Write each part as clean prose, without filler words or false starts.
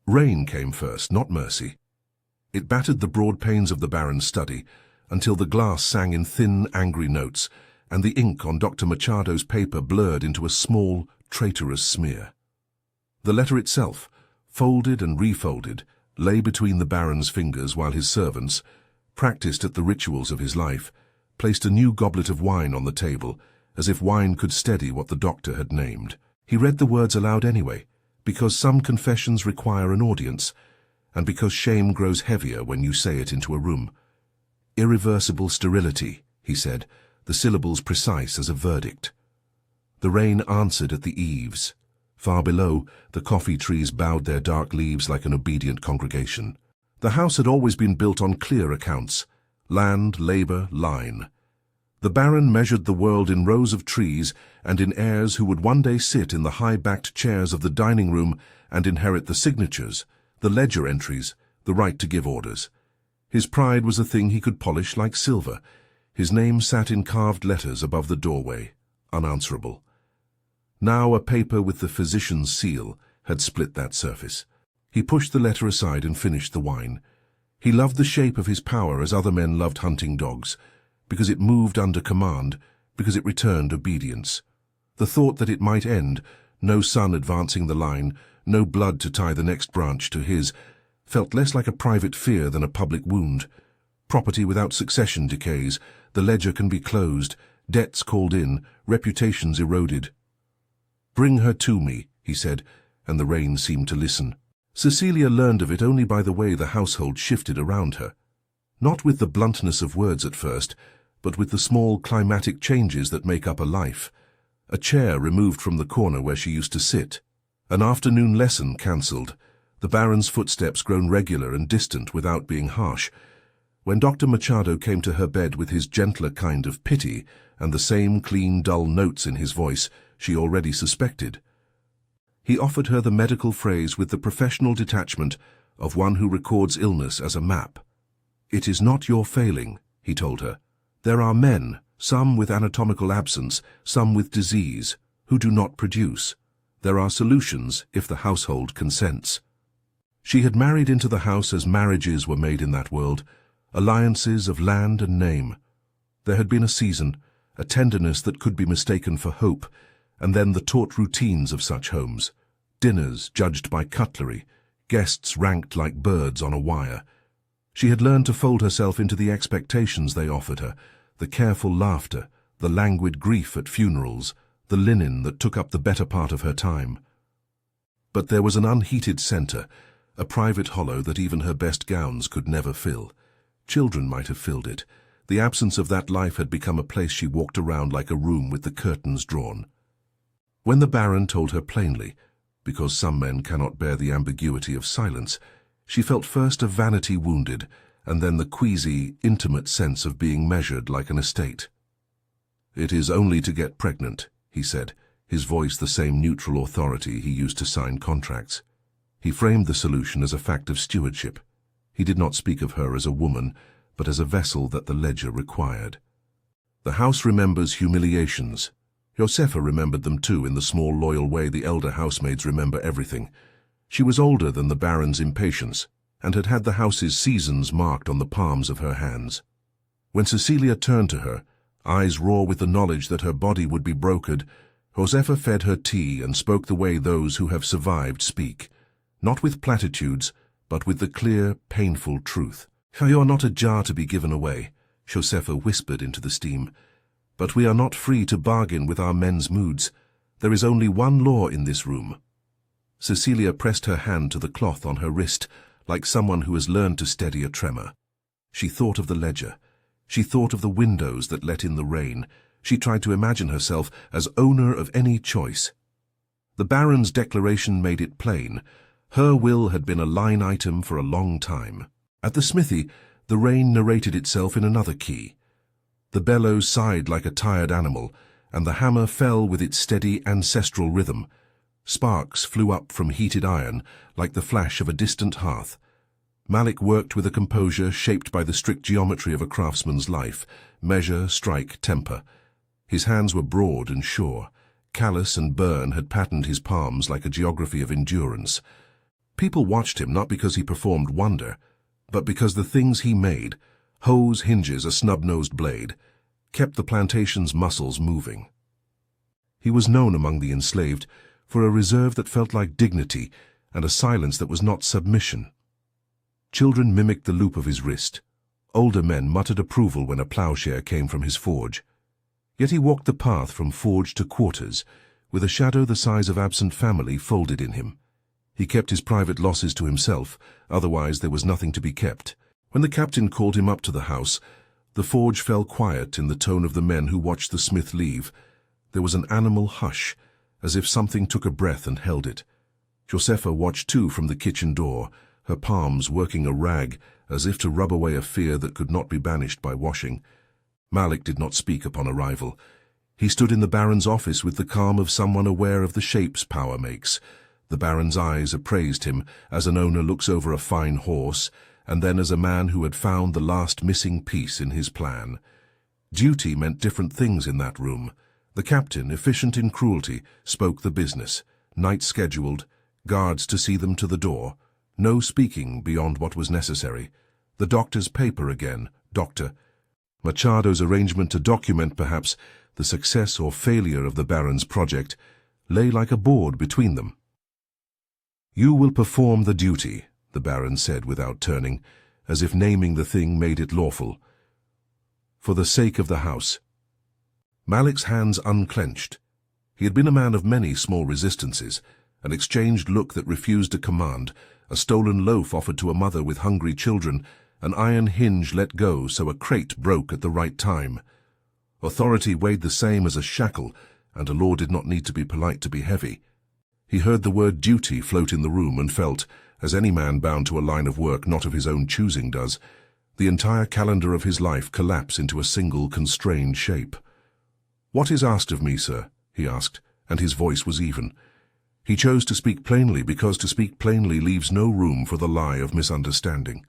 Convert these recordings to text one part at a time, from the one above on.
Rain came first, not mercy. It battered the broad panes of the Baron's study until the glass sang in thin, angry notes, and the ink on Dr. Machado's paper blurred into a small, traitorous smear. The letter itself, folded and refolded, lay between the Baron's fingers while his servants, practiced at the rituals of his life, placed a new goblet of wine on the table, as if wine could steady what the doctor had named. He read the words aloud anyway, because some confessions require an audience, and because shame grows heavier when you say it into a room. Irreversible sterility, he said, the syllables precise as a verdict. The rain answered at the eaves. Far below, the coffee trees bowed their dark leaves like an obedient congregation. The house had always been built on clear accounts: land, labor, line. The Baron measured the world in rows of trees and in heirs who would one day sit in the high-backed chairs of the dining room and inherit the signatures, the ledger entries, the right to give orders. His pride was a thing he could polish like silver. His name sat in carved letters above the doorway, unanswerable. Now a paper with the physician's seal had split that surface. He pushed the letter aside and finished the wine. He loved the shape of his power as other men loved hunting dogs, because it moved under command, because it returned obedience. The thought that it might end, no son advancing the line, no blood to tie the next branch to his, felt less like a private fear than a public wound. Property without succession decays, the ledger can be closed, debts called in, reputations eroded. "Bring her to me," he said, and the rain seemed to listen. Cecilia learned of it only by the way the household shifted around her. Not with the bluntness of words at first, but with the small climatic changes that make up a life. A chair removed from the corner where she used to sit. An afternoon lesson cancelled. The Baron's footsteps grown regular and distant without being harsh. When Dr. Machado came to her bed with his gentler kind of pity and the same clean, dull notes in his voice she already suspected, he offered her the medical phrase with the professional detachment of one who records illness as a map. "It is not your failing," he told her. "There are men, some with anatomical absence, some with disease, who do not produce. There are solutions if the household consents." She had married into the house as marriages were made in that world, alliances of land and name. There had been a season, a tenderness that could be mistaken for hope, and then the taut routines of such homes. Dinners judged by cutlery, guests ranked like birds on a wire. She had learned to fold herself into the expectations they offered her, the careful laughter, the languid grief at funerals, the linen that took up the better part of her time. But there was an unheated centre, a private hollow that even her best gowns could never fill. Children might have filled it. The absence of that life had become a place she walked around like a room with the curtains drawn. When the Baron told her plainly, because some men cannot bear the ambiguity of silence, she felt first a vanity wounded, and then the queasy, intimate sense of being measured like an estate. "It is only to get pregnant," he said, his voice the same neutral authority he used to sign contracts. He framed the solution as a fact of stewardship. He did not speak of her as a woman, but as a vessel that the ledger required. The house remembers humiliations. Josefa remembered them too in the small loyal way the elder housemaids remember everything. She was older than the Baron's impatience, and had had the house's seasons marked on the palms of her hands. When Cecilia turned to her, eyes raw with the knowledge that her body would be brokered, Josefa fed her tea and spoke the way those who have survived speak, not with platitudes, but with the clear, painful truth. "You are not a jar to be given away," Josefa whispered into the steam. "But we are not free to bargain with our men's moods. There is only one law in this room." Cecilia pressed her hand to the cloth on her wrist, like someone who has learned to steady a tremor. She thought of the ledger. She thought of the windows that let in the rain. She tried to imagine herself as owner of any choice. The Baron's declaration made it plain. Her will had been a line item for a long time. At the smithy, the rain narrated itself in another key. The bellows sighed like a tired animal, and the hammer fell with its steady ancestral rhythm. Sparks flew up from heated iron, like the flash of a distant hearth. Malik worked with a composure shaped by the strict geometry of a craftsman's life: measure, strike, temper. His hands were broad and sure. Callus and burn had patterned his palms like a geography of endurance. People watched him not because he performed wonder, but because the things he made, hose, hinges, a snub-nosed blade, kept the plantation's muscles moving. He was known among the enslaved for a reserve that felt like dignity and a silence that was not submission. Children mimicked the loop of his wrist. Older men muttered approval when a plowshare came from his forge. Yet he walked the path from forge to quarters, with a shadow the size of absent family folded in him. He kept his private losses to himself, otherwise there was nothing to be kept. When the captain called him up to the house, the forge fell quiet in the tone of the men who watched the smith leave. There was an animal hush, as if something took a breath and held it. Josefa watched too from the kitchen door, her palms working a rag as if to rub away a fear that could not be banished by washing. Malik did not speak upon arrival. He stood in the Baron's office with the calm of someone aware of the shapes power makes. The Baron's eyes appraised him as an owner looks over a fine horse, and then as a man who had found the last missing piece in his plan. Duty meant different things in that room. The captain, efficient in cruelty, spoke the business. Night scheduled, guards to see them to the door. No speaking beyond what was necessary. The doctor's paper again, doctor. Machado's arrangement to document, perhaps, the success or failure of the Baron's project, lay like a board between them. "You will perform the duty," the Baron said without turning, as if naming the thing made it lawful. "For the sake of the house." Malik's hands unclenched. He had been a man of many small resistances, an exchanged look that refused a command, a stolen loaf offered to a mother with hungry children, an iron hinge let go so a crate broke at the right time. Authority weighed the same as a shackle, and a law did not need to be polite to be heavy. He heard the word duty float in the room and felt, as any man bound to a line of work not of his own choosing does, the entire calendar of his life collapse into a single constrained shape. "What is asked of me, sir?" he asked, and his voice was even. He chose to speak plainly because to speak plainly leaves no room for the lie of misunderstanding.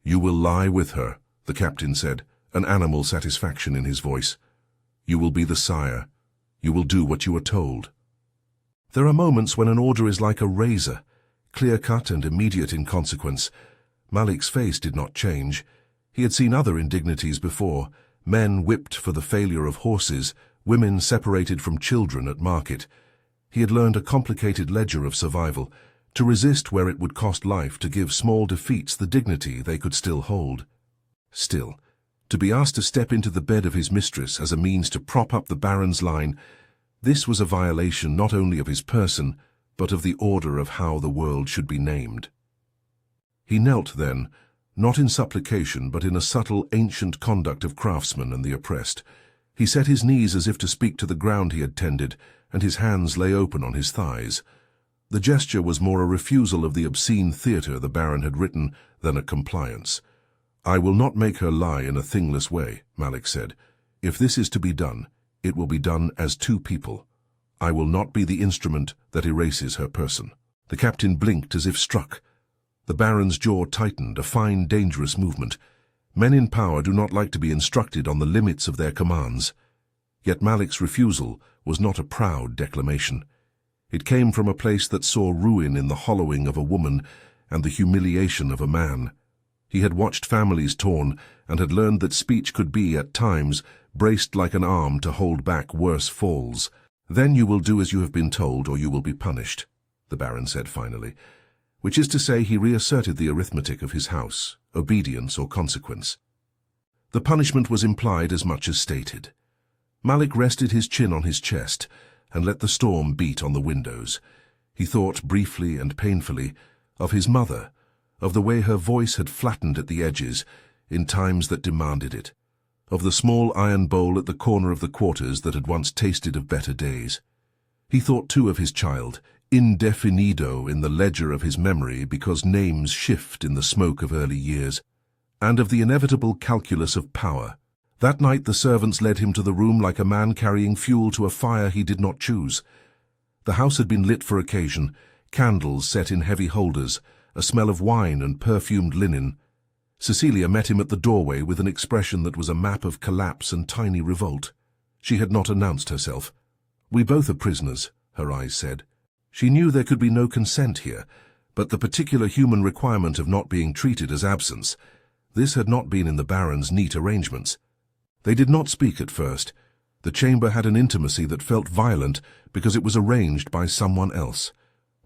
"You will lie with her," the captain said, an animal satisfaction in his voice. "You will be the sire. You will do what you are told." There are moments when an order is like a razor, clear-cut and immediate in consequence. Malik's face did not change. He had seen other indignities before, men whipped for the failure of horses, women separated from children at market. He had learned a complicated ledger of survival, to resist where it would cost life, to give small defeats the dignity they could still hold. Still, to be asked to step into the bed of his mistress as a means to prop up the Baron's line, this was a violation not only of his person, but of the order of how the world should be named. He knelt then, not in supplication, but in a subtle, ancient conduct of craftsmen and the oppressed. He set his knees as if to speak to the ground he had tended, and his hands lay open on his thighs. The gesture was more a refusal of the obscene theatre the Baron had written than a compliance. "I will not make her lie in a thingless way," Malik said. "If this is to be done, it will be done as two people. I will not be the instrument that erases her person." The captain blinked as if struck. The Baron's jaw tightened, a fine, dangerous movement. Men in power do not like to be instructed on the limits of their commands. Yet Malik's refusal was not a proud declamation. It came from a place that saw ruin in the hollowing of a woman and the humiliation of a man. He had watched families torn and had learned that speech could be, at times, braced like an arm to hold back worse falls. "Then you will do as you have been told, or you will be punished," the Baron said finally, which is to say he reasserted the arithmetic of his house, obedience or consequence. The punishment was implied as much as stated. Malik rested his chin on his chest and let the storm beat on the windows. He thought briefly and painfully of his mother, of the way her voice had flattened at the edges in times that demanded it, of the small iron bowl at the corner of the quarters that had once tasted of better days. He thought too of his child, indefinido in the ledger of his memory because names shift in the smoke of early years, and of the inevitable calculus of power. That night the servants led him to the room like a man carrying fuel to a fire he did not choose. The house had been lit for occasion, candles set in heavy holders, a smell of wine and perfumed linen. Cecilia met him at the doorway with an expression that was a map of collapse and tiny revolt. She had not announced herself. "We both are prisoners," her eyes said. She knew there could be no consent here, But the particular human requirement of not being treated as absence, this had not been in the Baron's neat arrangements. They did not speak at first. The chamber had an intimacy that felt violent because it was arranged by someone else.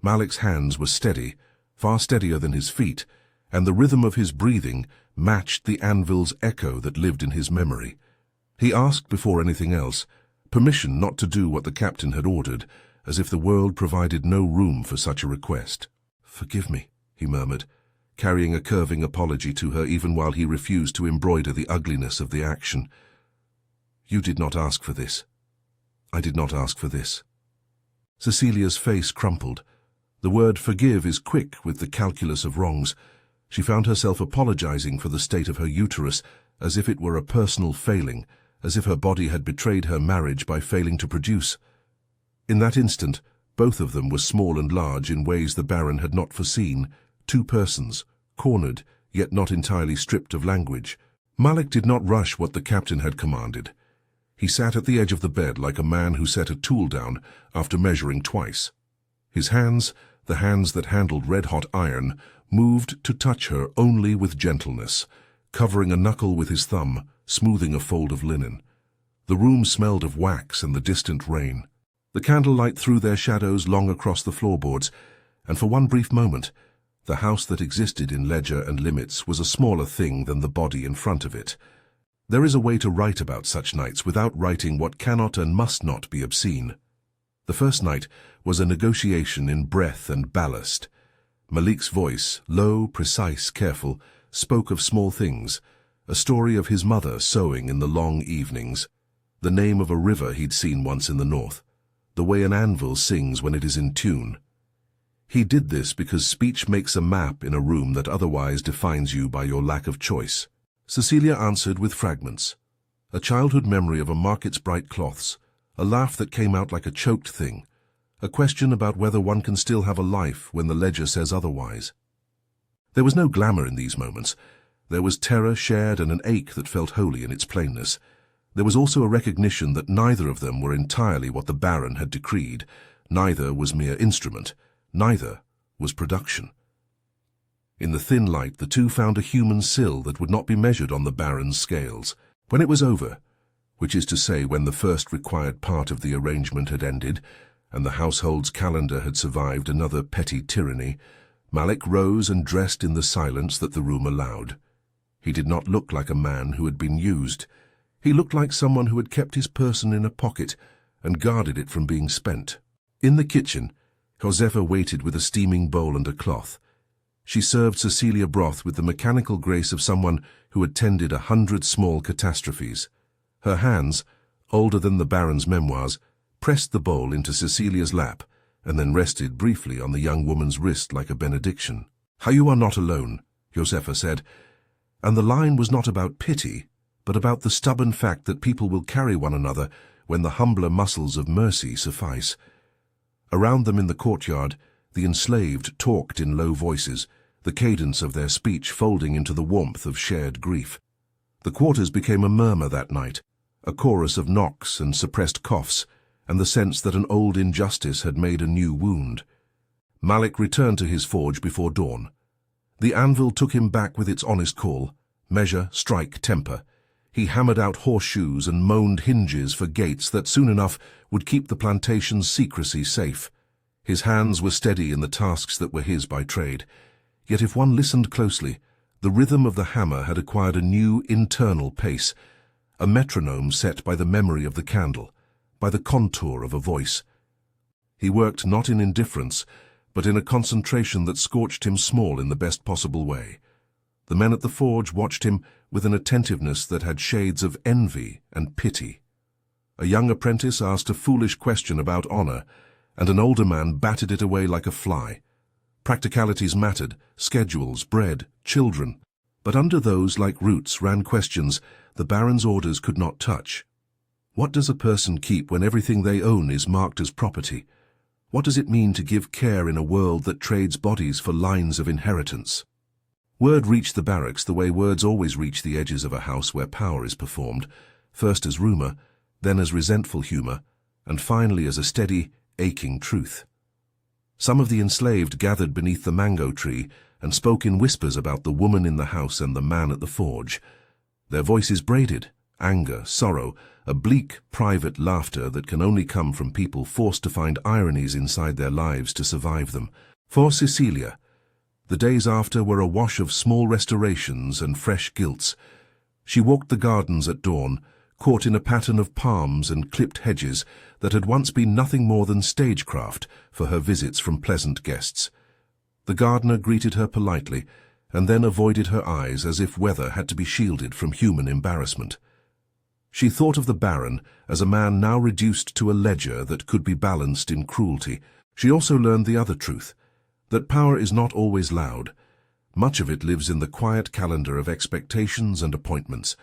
Malik's hands were steady, far steadier than his feet, and the rhythm of his breathing matched the anvil's echo that lived in his memory. He asked, before anything else, permission not to do what the captain had ordered, as if the world provided no room for such a request. "Forgive me," he murmured, carrying a curving apology to her even while he refused to embroider the ugliness of the action. "You did not ask for this. I did not ask for this." Cecilia's face crumpled. The word forgive is quick with the calculus of wrongs. She found herself apologizing for the state of her uterus, as if it were a personal failing, as if her body had betrayed her marriage by failing to produce. In that instant, both of them were small and large in ways the Baron had not foreseen, two persons, cornered, yet not entirely stripped of language. Malik did not rush what the captain had commanded. He sat at the edge of the bed like a man who set a tool down after measuring twice. His hands, the hands that handled red-hot iron, moved to touch her only with gentleness, covering a knuckle with his thumb, smoothing a fold of linen. The room smelled of wax and the distant rain. The candlelight threw their shadows long across the floorboards, and for one brief moment, the house that existed in ledger and limits was a smaller thing than the body in front of it. There is a way to write about such nights without writing what cannot and must not be obscene. The first night was a negotiation in breath and ballast. Malik's voice, low, precise, careful, spoke of small things, a story of his mother sewing in the long evenings, the name of a river he'd seen once in the north, the way an anvil sings when it is in tune. He did this because speech makes a map in a room that otherwise defines you by your lack of choice. Cecilia answered with fragments. A childhood memory of a market's bright cloths, a laugh that came out like a choked thing, a question about whether one can still have a life when the ledger says otherwise. There was no glamour in these moments. There was terror shared and an ache that felt holy in its plainness. There was also a recognition that neither of them were entirely what the Baron had decreed. Neither was mere instrument. Neither was production. In the thin light, the two found a human sill that would not be measured on the Baron's scales. When it was over, which is to say when the first required part of the arrangement had ended, and the household's calendar had survived another petty tyranny, Malik rose and dressed in the silence that the room allowed. He did not look like a man who had been used. He looked like someone who had kept his person in a pocket and guarded it from being spent. In the kitchen, Josefa waited with a steaming bowl and a cloth. She served Cecilia broth with the mechanical grace of someone who had tended 100 small catastrophes. Her hands, older than the Baron's memoirs, pressed the bowl into Cecilia's lap and then rested briefly on the young woman's wrist like a benediction. "How you are not alone," Josefa said, and the line was not about pity, but about the stubborn fact that people will carry one another when the humbler muscles of mercy suffice. Around them in the courtyard, the enslaved talked in low voices, the cadence of their speech folding into the warmth of shared grief. The quarters became a murmur that night, a chorus of knocks and suppressed coughs, and the sense that an old injustice had made a new wound. Malik returned to his forge before dawn. The anvil took him back with its honest call: measure, strike, temper. He hammered out horseshoes and moaned hinges for gates that soon enough would keep the plantation's secrecy safe. His hands were steady in the tasks that were his by trade. Yet if one listened closely, the rhythm of the hammer had acquired a new internal pace, a metronome set by the memory of the candle, by the contour of a voice. He worked not in indifference, but in a concentration that scorched him small in the best possible way. The men at the forge watched him with an attentiveness that had shades of envy and pity. A young apprentice asked a foolish question about honor, and an older man batted it away like a fly. Practicalities mattered: schedules, bread, children. But under those, like roots, ran questions the Baron's orders could not touch. What does a person keep when everything they own is marked as property? What does it mean to give care in a world that trades bodies for lines of inheritance? Word reached the barracks the way words always reach the edges of a house where power is performed, first as rumor, then as resentful humor, and finally as a steady, aching truth. Some of the enslaved gathered beneath the mango tree and spoke in whispers about the woman in the house and the man at the forge. Their voices braided, anger, sorrow, a bleak, private laughter that can only come from people forced to find ironies inside their lives to survive them. For Cecilia, the days after were a wash of small restorations and fresh guilts. She walked the gardens at dawn, caught in a pattern of palms and clipped hedges that had once been nothing more than stagecraft for her visits from pleasant guests. The gardener greeted her politely, and then avoided her eyes as if weather had to be shielded from human embarrassment. She thought of the Baron as a man now reduced to a ledger that could be balanced in cruelty. She also learned the other truth, that power is not always loud. Much of it lives in the quiet calendar of expectations and appointments.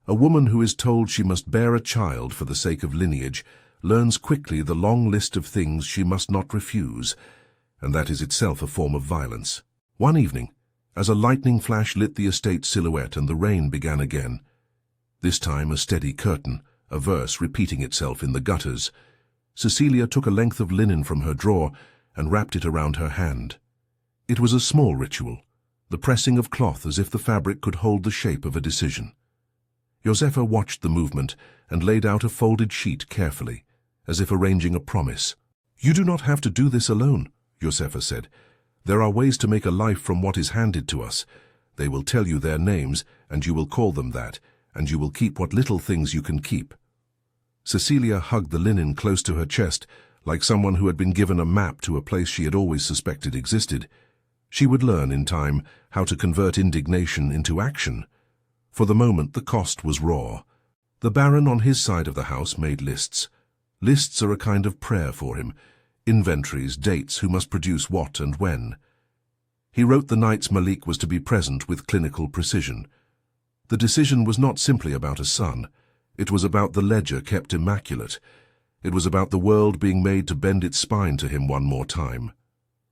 A woman who is told she must bear a child for the sake of lineage learns quickly the long list of things she must not refuse, and that is itself a form of violence. One evening, as a lightning flash lit the estate's silhouette and the rain began again, this time a steady curtain, a verse repeating itself in the gutters, Cecilia took a length of linen from her drawer and wrapped it around her hand. It was a small ritual, the pressing of cloth as if the fabric could hold the shape of a decision. Josefa watched the movement and laid out a folded sheet carefully, as if arranging a promise. "You do not have to do this alone," Josefa said. "There are ways to make a life from what is handed to us. They will tell you their names, and you will call them that, and you will keep what little things you can keep." Cecilia hugged the linen close to her chest, like someone who had been given a map to a place she had always suspected existed. She would learn in time how to convert indignation into action. For the moment, the cost was raw. The Baron on his side of the house made lists. Lists are a kind of prayer for him, inventories, dates, who must produce what and when. He wrote the nights Malik was to be present with clinical precision. The decision was not simply about a son. It was about the ledger kept immaculate. It was about the world being made to bend its spine to him one more time.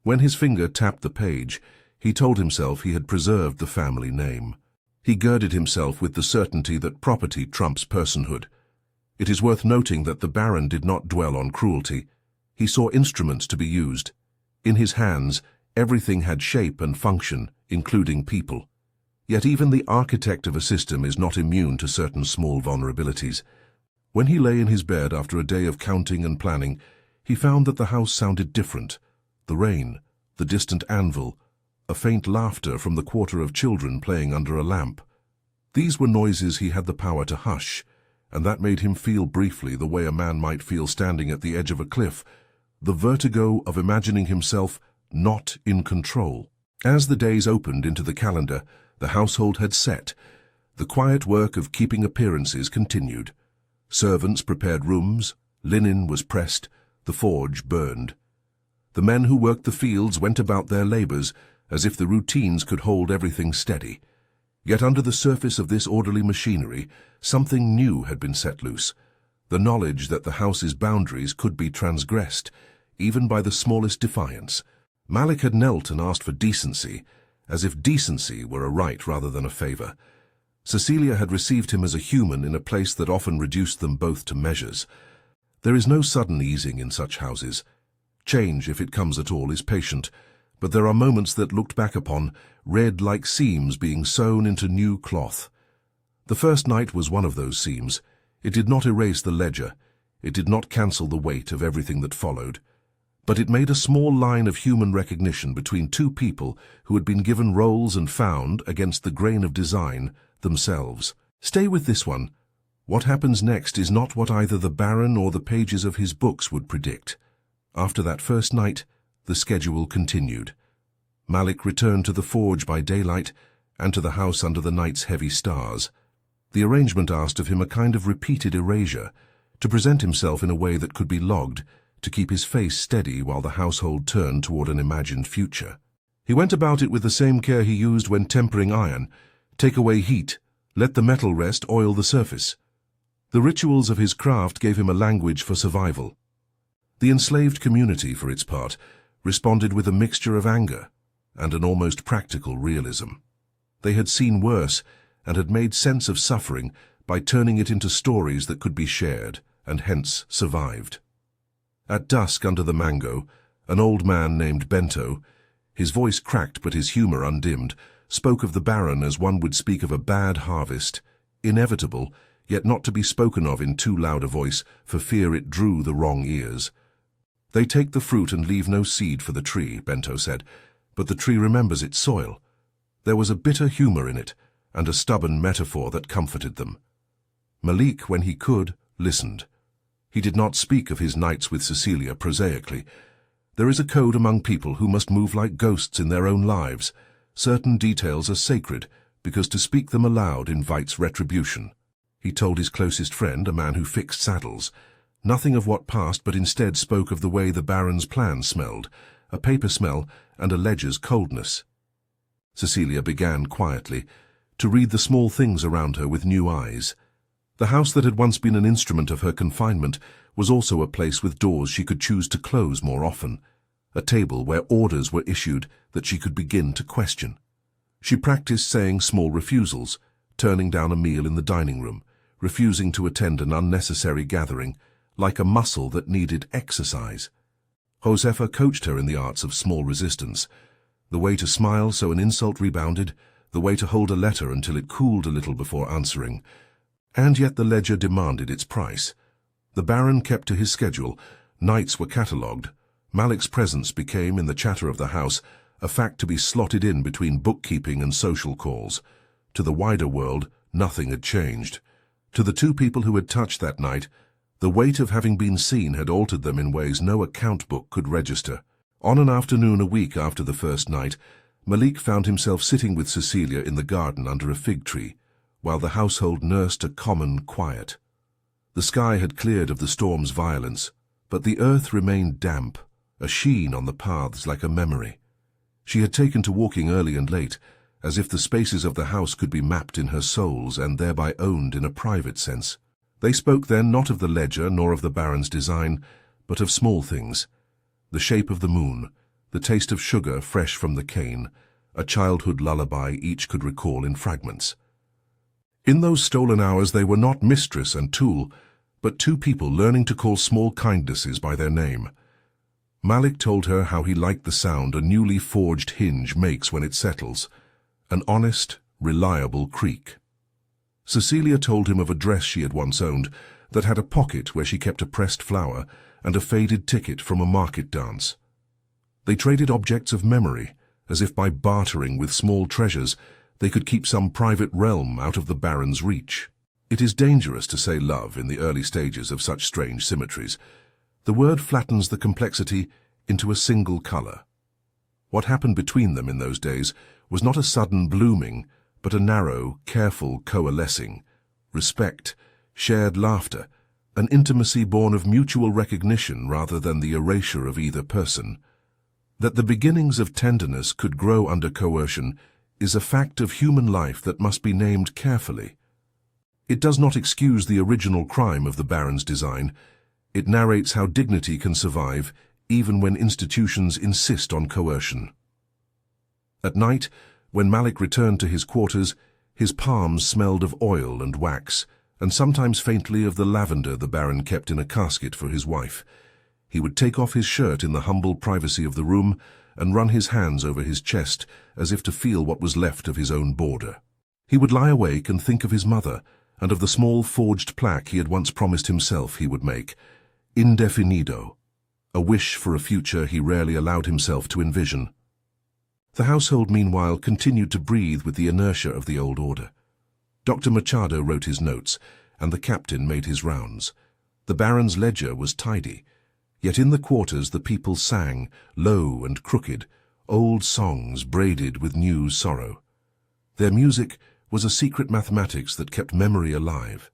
When his finger tapped the page, he told himself he had preserved the family name. He girded himself with the certainty that property trumps personhood. It is worth noting that the Baron did not dwell on cruelty. He saw instruments to be used. In his hands, everything had shape and function, including people. Yet even the architect of a system is not immune to certain small vulnerabilities. When he lay in his bed after a day of counting and planning, he found that the house sounded different. The rain, the distant anvil, a faint laughter from the quarter of children playing under a lamp. These were noises he had the power to hush, and that made him feel briefly the way a man might feel standing at the edge of a cliff, the vertigo of imagining himself not in control. As the days opened into the calendar, the household had set. The quiet work of keeping appearances continued. Servants prepared rooms, linen was pressed, the forge burned. The men who worked the fields went about their labors as if the routines could hold everything steady. Yet under the surface of this orderly machinery, something new had been set loose, the knowledge that the house's boundaries could be transgressed, even by the smallest defiance. Malik had knelt and asked for decency, as if decency were a right rather than a favor. Cecilia had received him as a human in a place that often reduced them both to measures. There is no sudden easing in such houses. Change, if it comes at all, is patient, but there are moments that, looked back upon, read like seams being sewn into new cloth. The first night was one of those seams. It did not erase the ledger. It did not cancel the weight of everything that followed. But it made a small line of human recognition between two people who had been given roles and found, against the grain of design, themselves. Stay with this one. What happens next is not what either the Baron or the pages of his books would predict. After that first night, the schedule continued. Malik returned to the forge by daylight and to the house under the night's heavy stars. The arrangement asked of him a kind of repeated erasure, to present himself in a way that could be logged, to keep his face steady while the household turned toward an imagined future. He went about it with the same care he used when tempering iron: take away heat, let the metal rest, oil the surface. The rituals of his craft gave him a language for survival. The enslaved community, for its part, responded with a mixture of anger and an almost practical realism. They had seen worse and had made sense of suffering by turning it into stories that could be shared and hence survived. At dusk under the mango, An old man named Bento, his voice cracked but his humor undimmed, spoke of the Baron as one would speak of a bad harvest, inevitable, yet not to be spoken of in too loud a voice for fear it drew the wrong ears. "They take the fruit and leave no seed for the tree," Bento said, "but the tree remembers its soil." There was a bitter humor in it, and a stubborn metaphor that comforted them. Malik, when he could, listened. He did not speak of his nights with Cecilia prosaically. There is a code among people who must move like ghosts in their own lives. Certain details are sacred, because to speak them aloud invites retribution. He told his closest friend, a man who fixed saddles, nothing of what passed, but instead spoke of the way the Baron's plan smelled, a paper smell and a ledger's coldness. Cecilia began quietly to read the small things around her with new eyes. The house that had once been an instrument of her confinement was also a place with doors she could choose to close more often, a table where orders were issued that she could begin to question. She practiced saying small refusals, turning down a meal in the dining room, refusing to attend an unnecessary gathering, like a muscle that needed exercise. Josefa coached her in the arts of small resistance, the way to smile so an insult rebounded, the way to hold a letter until it cooled a little before answering. And yet the ledger demanded its price. The Baron kept to his schedule, nights were catalogued. Malik's presence became, in the chatter of the house, a fact to be slotted in between bookkeeping and social calls. To the wider world, nothing had changed. To the two people who had touched that night, the weight of having been seen had altered them in ways no account book could register. On an afternoon a week after the first night, Malik found himself sitting with Cecilia in the garden under a fig tree, while the household nursed a common quiet. The sky had cleared of the storm's violence, but the earth remained damp, a sheen on the paths like a memory. She had taken to walking early and late, as if the spaces of the house could be mapped in her soles and thereby owned in a private sense. They spoke then not of the ledger nor of the Baron's design, but of small things. The shape of the moon, the taste of sugar fresh from the cane, a childhood lullaby each could recall in fragments. In those stolen hours they were not mistress and tool, but two people learning to call small kindnesses by their name. Malik told her how he liked the sound a newly forged hinge makes when it settles, an honest, reliable creak. Cecilia told him of a dress she had once owned that had a pocket where she kept a pressed flower and a faded ticket from a market dance. They traded objects of memory, as if by bartering with small treasures they could keep some private realm out of the Baron's reach. It is dangerous to say love in the early stages of such strange symmetries. The word flattens the complexity into a single color. What happened between them in those days was not a sudden blooming, but a narrow, careful coalescing, respect, shared laughter, an intimacy born of mutual recognition rather than the erasure of either person. That the beginnings of tenderness could grow under coercion is a fact of human life that must be named carefully. It does not excuse the original crime of the Baron's design. It narrates how dignity can survive even when institutions insist on coercion. At night, when Malik returned to his quarters, his palms smelled of oil and wax, and sometimes faintly of the lavender the Baron kept in a casket for his wife. He would take off his shirt in the humble privacy of the room and run his hands over his chest as if to feel what was left of his own border. He would lie awake and think of his mother and of the small forged plaque he had once promised himself he would make, indefinido, a wish for a future he rarely allowed himself to envision. The household, meanwhile, continued to breathe with the inertia of the old order. Dr. Machado wrote his notes, and the captain made his rounds. The Baron's ledger was tidy, yet in the quarters the people sang, low and crooked, old songs braided with new sorrow. Their music was a secret mathematics that kept memory alive.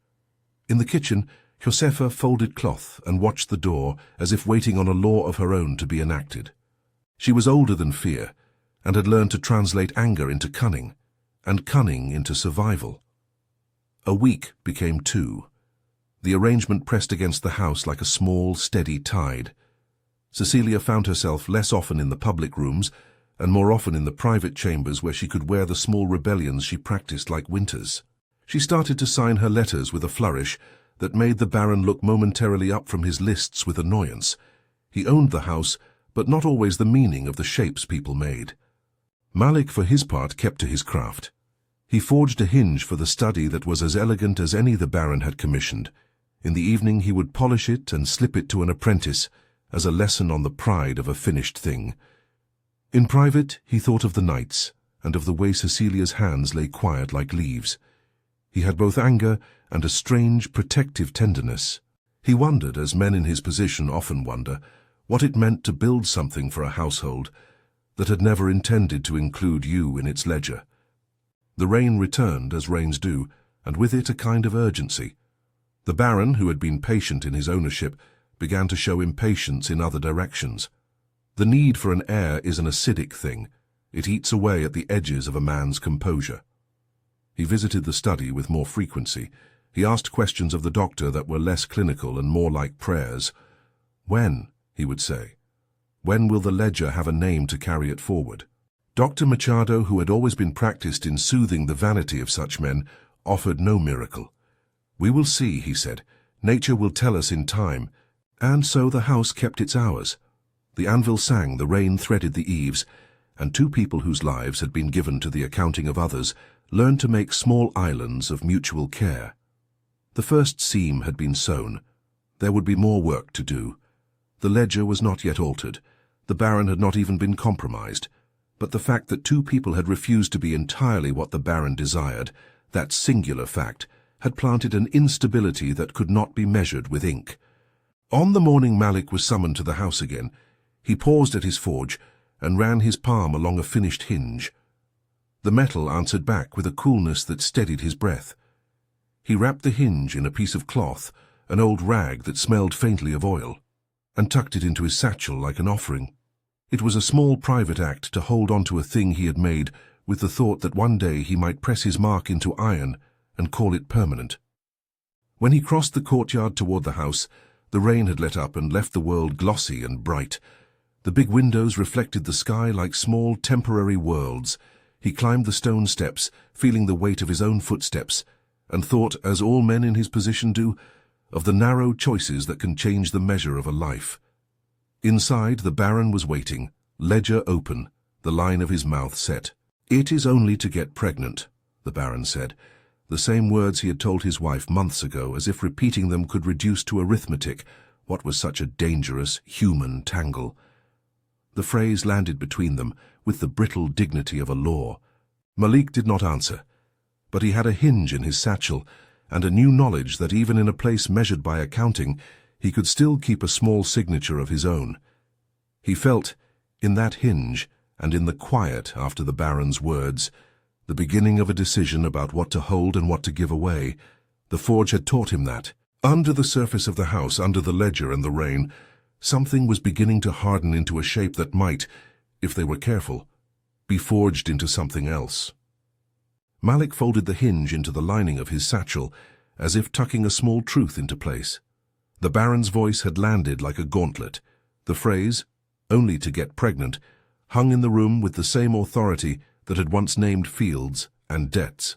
In the kitchen, Josefa folded cloth and watched the door as if waiting on a law of her own to be enacted. She was older than fear, and had learned to translate anger into cunning, and cunning into survival. A week became 2. The arrangement pressed against the house like a small, steady tide. Cecilia found herself less often in the public rooms, and more often in the private chambers where she could wear the small rebellions she practiced like winters. She started to sign her letters with a flourish that made the Baron look momentarily up from his lists with annoyance. He owned the house, but not always the meaning of the shapes people made. Malik, for his part, kept to his craft. He forged a hinge for the study that was as elegant as any the Baron had commissioned. In the evening he would polish it and slip it to an apprentice as a lesson on the pride of a finished thing. In private he thought of the nights and of the way Cecilia's hands lay quiet like leaves. He had both anger and a strange protective tenderness. He wondered, as men in his position often wonder, what it meant to build something for a household that had never intended to include you in its ledger. The rain returned, as rains do, and with it a kind of urgency. The Baron, who had been patient in his ownership, began to show impatience in other directions. The need for an heir is an acidic thing. It eats away at the edges of a man's composure. He visited the study with more frequency. He asked questions of the doctor that were less clinical and more like prayers. "When?" he would say. "When will the ledger have a name to carry it forward?" Dr. Machado, who had always been practiced in soothing the vanity of such men, offered no miracle. "We will see," he said. "Nature will tell us in time." And so the house kept its hours. The anvil sang, the rain threaded the eaves, and two people whose lives had been given to the accounting of others learned to make small islands of mutual care. The first seam had been sown. There would be more work to do. The ledger was not yet altered. The Baron had not even been compromised. But the fact that two people had refused to be entirely what the Baron desired, that singular fact, had planted an instability that could not be measured with ink. On the morning Malik was summoned to the house again, he paused at his forge and ran his palm along a finished hinge. The metal answered back with a coolness that steadied his breath. He wrapped the hinge in a piece of cloth, an old rag that smelled faintly of oil, and tucked it into his satchel like an offering. It was a small private act to hold on to a thing he had made with the thought that one day he might press his mark into iron and call it permanent. When he crossed the courtyard toward the house, the rain had let up and left the world glossy and bright. The big windows reflected the sky like small temporary worlds. He climbed the stone steps, feeling the weight of his own footsteps, and thought, as all men in his position do, of the narrow choices that can change the measure of a life. Inside, the Baron was waiting, ledger open, the line of his mouth set. "It is only to get pregnant," the Baron said, the same words he had told his wife months ago, as if repeating them could reduce to arithmetic what was such a dangerous, human tangle. The phrase landed between them with the brittle dignity of a law. Malik did not answer, but he had a hinge in his satchel and a new knowledge that even in a place measured by accounting, he could still keep a small signature of his own. He felt, in that hinge and in the quiet after the Baron's words, the beginning of a decision about what to hold and what to give away. The forge had taught him that. Under the surface of the house, under the ledger and the rain, something was beginning to harden into a shape that might, if they were careful, be forged into something else. Malik folded the hinge into the lining of his satchel, as if tucking a small truth into place. The Baron's voice had landed like a gauntlet. The phrase, "only to get pregnant," hung in the room with the same authority that had once named fields and debts.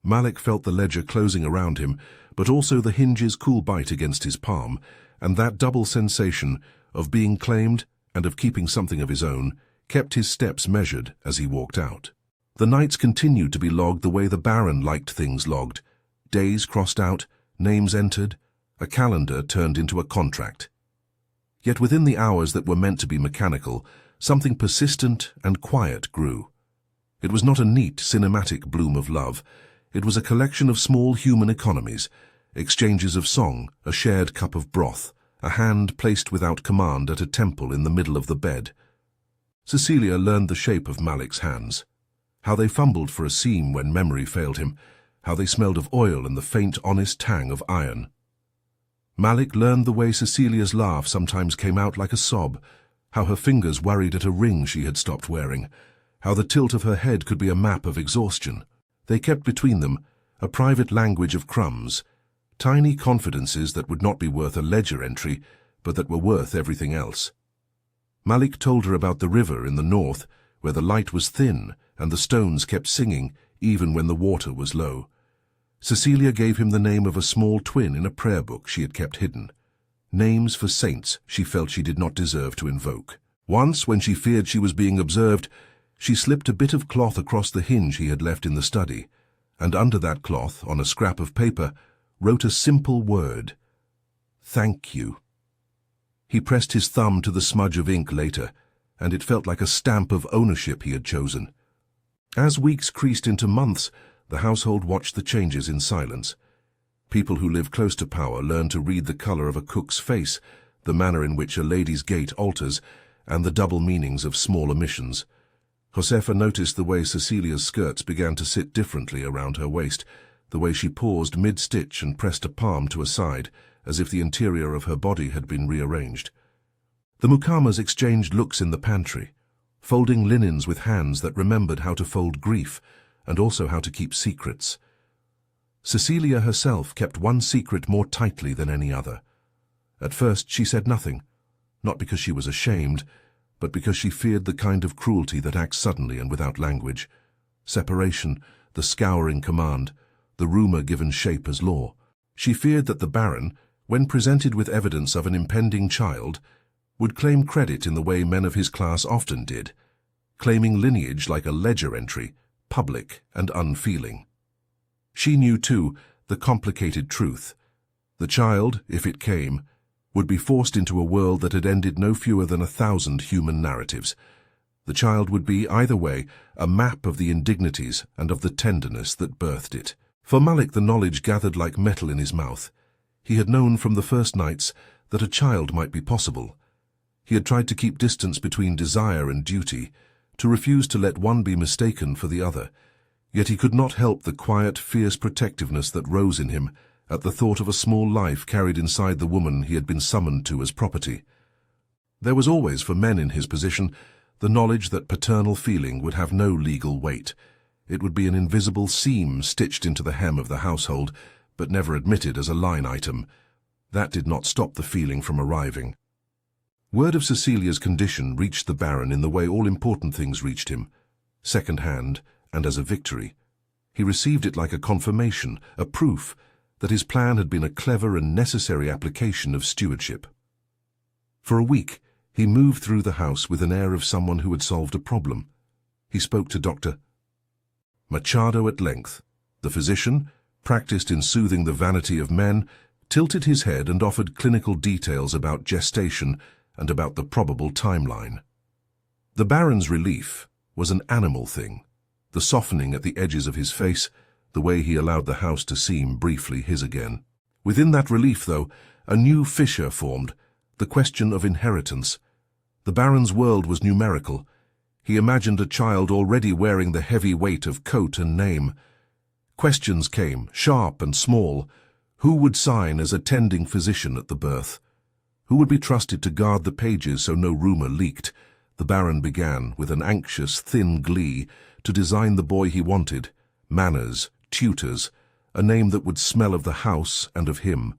Malik felt the ledger closing around him, but also the hinge's cool bite against his palm, and that double sensation of being claimed and of keeping something of his own kept his steps measured as he walked out. The nights continued to be logged the way the Baron liked things logged. Days crossed out, names entered, a calendar turned into a contract. Yet within the hours that were meant to be mechanical, something persistent and quiet grew. It was not a neat, cinematic bloom of love. It was a collection of small human economies, exchanges of song, a shared cup of broth, a hand placed without command at a temple in the middle of the bed. Cecilia learned the shape of Malik's hands, how they fumbled for a seam when memory failed him, how they smelled of oil and the faint, honest tang of iron. Malik learned the way Cecilia's laugh sometimes came out like a sob, how her fingers worried at a ring she had stopped wearing, how the tilt of her head could be a map of exhaustion. They kept between them a private language of crumbs, tiny confidences that would not be worth a ledger entry, but that were worth everything else. Malik told her about the river in the north, where the light was thin and the stones kept singing even when the water was low. Cecilia gave him the name of a small twin in a prayer book she had kept hidden, names for saints she felt she did not deserve to invoke. Once, when she feared she was being observed, she slipped a bit of cloth across the hinge he had left in the study, and under that cloth, on a scrap of paper, wrote a simple word: "Thank you." He pressed his thumb to the smudge of ink later, and it felt like a stamp of ownership he had chosen. As weeks creased into months, the household watched the changes in silence. People who live close to power learn to read the color of a cook's face, the manner in which a lady's gait alters, and the double meanings of small omissions. Josefa noticed the way Cecilia's skirts began to sit differently around her waist, the way she paused mid-stitch and pressed a palm to a side, as if the interior of her body had been rearranged. The mukamas exchanged looks in the pantry, folding linens with hands that remembered how to fold grief and also how to keep secrets. Cecilia herself kept one secret more tightly than any other. At first she said nothing, not because she was ashamed, but because she feared the kind of cruelty that acts suddenly and without language. Separation, the scouring command, the rumor given shape as law. She feared that the Baron, when presented with evidence of an impending child, would claim credit in the way men of his class often did, claiming lineage like a ledger entry, public and unfeeling. She knew, too, the complicated truth. The child, if it came, would be forced into a world that had ended no fewer than 1,000 human narratives. The child would be, either way, a map of the indignities and of the tenderness that birthed it. For Malik, the knowledge gathered like metal in his mouth. He had known from the first nights that a child might be possible. He had tried to keep distance between desire and duty, to refuse to let one be mistaken for the other. Yet he could not help the quiet, fierce protectiveness that rose in him at the thought of a small life carried inside the woman he had been summoned to as property. There was always, for men in his position, the knowledge that paternal feeling would have no legal weight. It would be an invisible seam stitched into the hem of the household, but never admitted as a line item. That did not stop the feeling from arriving. Word of Cecilia's condition reached the Baron in the way all important things reached him, second-hand and as a victory. He received it like a confirmation, a proof, that his plan had been a clever and necessary application of stewardship. For a week, he moved through the house with an air of someone who had solved a problem. He spoke to Dr. Machado at length. The physician, practiced in soothing the vanity of men, tilted his head and offered clinical details about gestation and about the probable timeline. The Baron's relief was an animal thing, the softening at the edges of his face, the way he allowed the house to seem briefly his again. Within that relief, though, a new fissure formed, the question of inheritance. The Baron's world was numerical. He imagined a child already wearing the heavy weight of coat and name. Questions came, sharp and small. Who would sign as attending physician at the birth? Who would be trusted to guard the pages so no rumor leaked? The Baron began, with an anxious, thin glee, to design the boy he wanted. Manners, tutors, a name that would smell of the house and of him.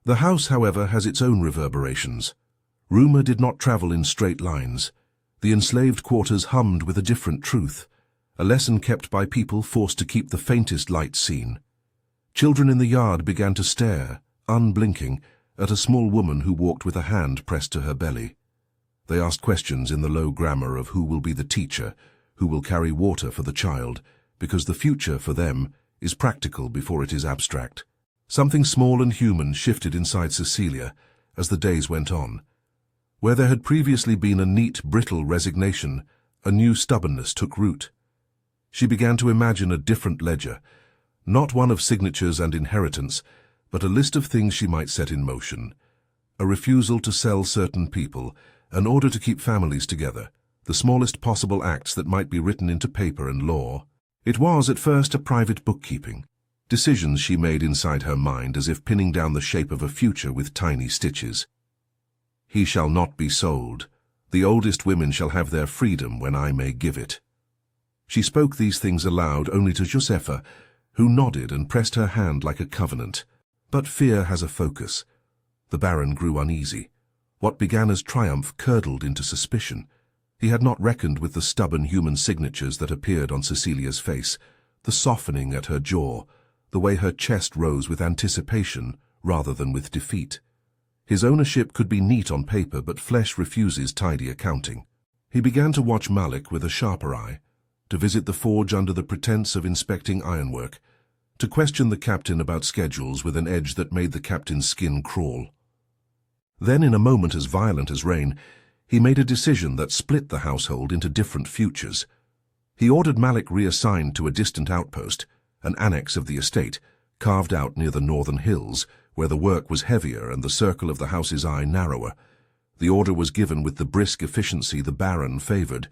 The house, however, has its own reverberations. Rumor did not travel in straight lines. The enslaved quarters hummed with a different truth, a lesson kept by people forced to keep the faintest light seen. Children in the yard began to stare, unblinking, at a small woman who walked with a hand pressed to her belly. They asked questions in the low grammar of who will be the teacher, who will carry water for the child, because the future, for them, is practical before it is abstract. Something small and human shifted inside Cecilia as the days went on. Where there had previously been a neat, brittle resignation, a new stubbornness took root. She began to imagine a different ledger, not one of signatures and inheritance, but a list of things she might set in motion. A refusal to sell certain people, an order to keep families together, the smallest possible acts that might be written into paper and law. It was, at first, a private bookkeeping. Decisions she made inside her mind as if pinning down the shape of a future with tiny stitches. He shall not be sold. The oldest women shall have their freedom when I may give it. She spoke these things aloud only to Josefa, who nodded and pressed her hand like a covenant. But fear has a focus. The Baron grew uneasy. What began as triumph curdled into suspicion. He had not reckoned with the stubborn human signatures that appeared on Cecilia's face, the softening at her jaw, the way her chest rose with anticipation rather than with defeat. His ownership could be neat on paper, but flesh refuses tidy accounting. He began to watch Malik with a sharper eye, to visit the forge under the pretense of inspecting ironwork, to question the captain about schedules with an edge that made the captain's skin crawl. Then, in a moment as violent as rain, he made a decision that split the household into different futures. He ordered Malik reassigned to a distant outpost, an annex of the estate, carved out near the northern hills, where the work was heavier and the circle of the house's eye narrower. The order was given with the brisk efficiency the Baron favored.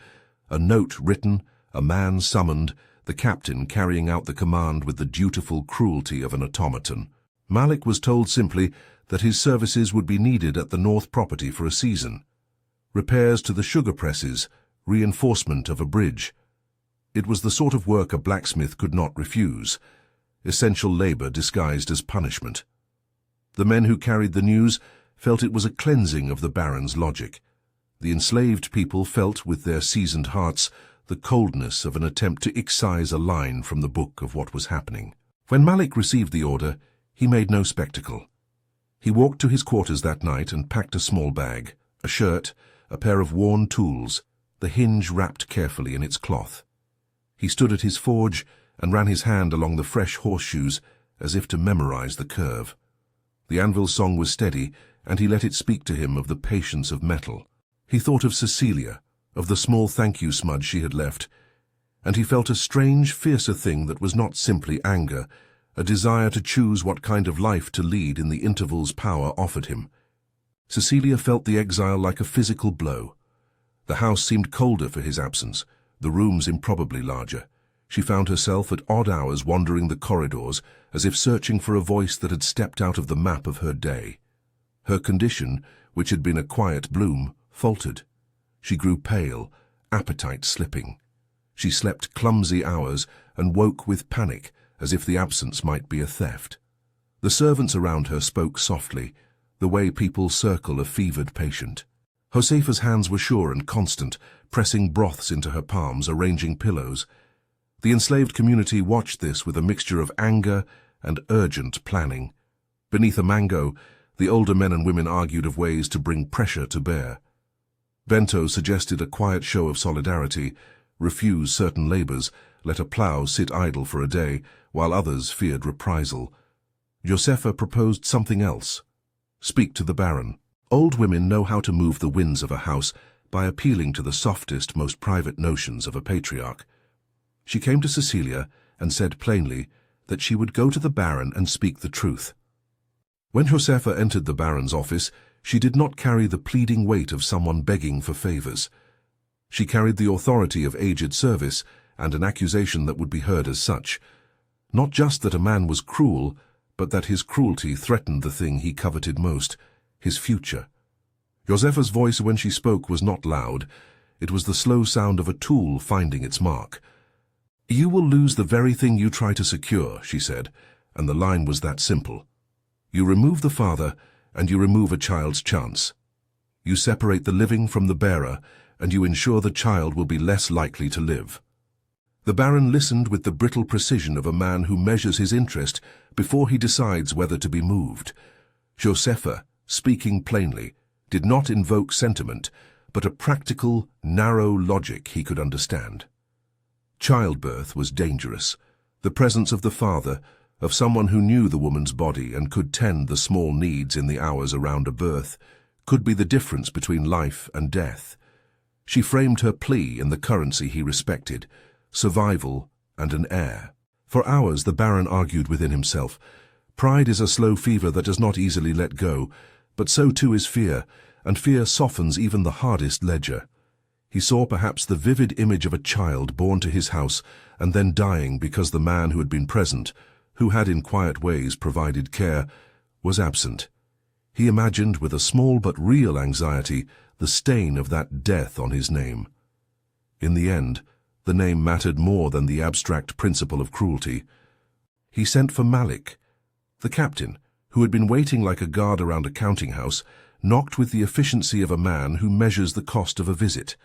A note written, a man summoned, the captain carrying out the command with the dutiful cruelty of an automaton. Malik was told simply that his services would be needed at the north property for a season. Repairs to the sugar presses, reinforcement of a bridge. It was the sort of work a blacksmith could not refuse. Essential labor disguised as punishment. The men who carried the news felt it was a cleansing of the Baron's logic. The enslaved people felt, with their seasoned hearts, the coldness of an attempt to excise a line from the book of what was happening. When Malik received the order, he made no spectacle. He walked to his quarters that night and packed a small bag, a shirt, a pair of worn tools, the hinge wrapped carefully in its cloth. He stood at his forge and ran his hand along the fresh horseshoes as if to memorize the curve. The anvil's song was steady, and he let it speak to him of the patience of metal. He thought of Cecilia, of the small thank-you smudge she had left, and he felt a strange, fiercer thing that was not simply anger, a desire to choose what kind of life to lead in the intervals power offered him. Cecilia felt the exile like a physical blow. The house seemed colder for his absence, the rooms improbably larger. She found herself at odd hours wandering the corridors, as if searching for a voice that had stepped out of the map of her day. Her condition, which had been a quiet bloom, faltered. She grew pale, appetite slipping. She slept clumsy hours and woke with panic, as if the absence might be a theft. The servants around her spoke softly, the way people circle a fevered patient. Josefa's hands were sure and constant, pressing broths into her palms, arranging pillows. The enslaved community watched this with a mixture of anger and urgent planning. Beneath a mango, the older men and women argued of ways to bring pressure to bear. Bento suggested a quiet show of solidarity, refuse certain labors, let a plough sit idle for a day, while others feared reprisal. Josefa proposed something else. Speak to the Baron. Old women know how to move the winds of a house by appealing to the softest, most private notions of a patriarch. She came to Cecilia and said plainly that she would go to the Baron and speak the truth. When Josefa entered the Baron's office, she did not carry the pleading weight of someone begging for favors. She carried the authority of aged service and an accusation that would be heard as such. Not just that a man was cruel, but that his cruelty threatened the thing he coveted most, his future. Josefa's voice when she spoke was not loud. It was the slow sound of a tool finding its mark. "You will lose the very thing you try to secure," she said, and the line was that simple. You remove the father, and you remove a child's chance. You separate the living from the bearer, and you ensure the child will be less likely to live. The Baron listened with the brittle precision of a man who measures his interest before he decides whether to be moved. Josefa, speaking plainly, did not invoke sentiment, but a practical, narrow logic he could understand. Childbirth was dangerous. The presence of the father, of someone who knew the woman's body and could tend the small needs in the hours around a birth, could be the difference between life and death. She framed her plea in the currency he respected, survival and an heir. For hours the Baron argued within himself. Pride is a slow fever that does not easily let go, but so too is fear, and fear softens even the hardest ledger. He saw perhaps the vivid image of a child born to his house and then dying because the man who had been present, who had in quiet ways provided care, was absent. He imagined with a small but real anxiety the stain of that death on his name. In the end, the name mattered more than the abstract principle of cruelty. He sent for Malik. The captain, who had been waiting like a guard around a counting-house, knocked with the efficiency of a man who measures the cost of a visit.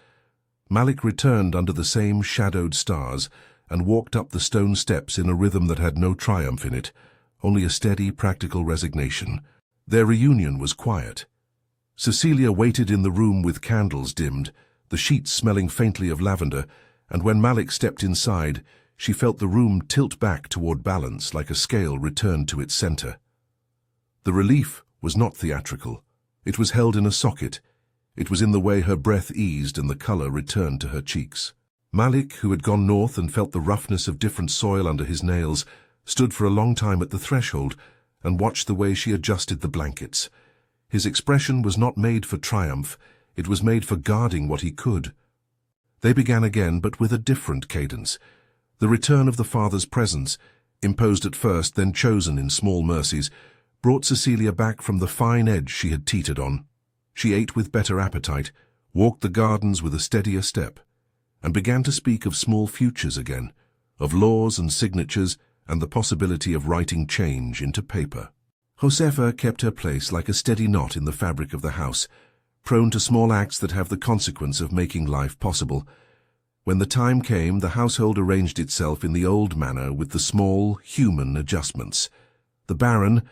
Malik returned under the same shadowed stars and walked up the stone steps in a rhythm that had no triumph in it, only a steady, practical resignation. Their reunion was quiet. Cecilia waited in the room with candles dimmed, the sheets smelling faintly of lavender, and when Malik stepped inside, she felt the room tilt back toward balance like a scale returned to its center. The relief was not theatrical. It was held in a socket. It was in the way her breath eased and the color returned to her cheeks. Malik, who had gone north and felt the roughness of different soil under his nails, stood for a long time at the threshold and watched the way she adjusted the blankets. His expression was not made for triumph, it was made for guarding what he could. They began again, but with a different cadence. The return of the father's presence, imposed at first, then chosen in small mercies, brought Cecilia back from the fine edge she had teetered on. She ate with better appetite, walked the gardens with a steadier step, and began to speak of small futures again, of laws and signatures and the possibility of writing change into paper. Josefa kept her place like a steady knot in the fabric of the house, prone to small acts that have the consequence of making life possible. When the time came, the household arranged itself in the old manner with the small, human adjustments. The Baron,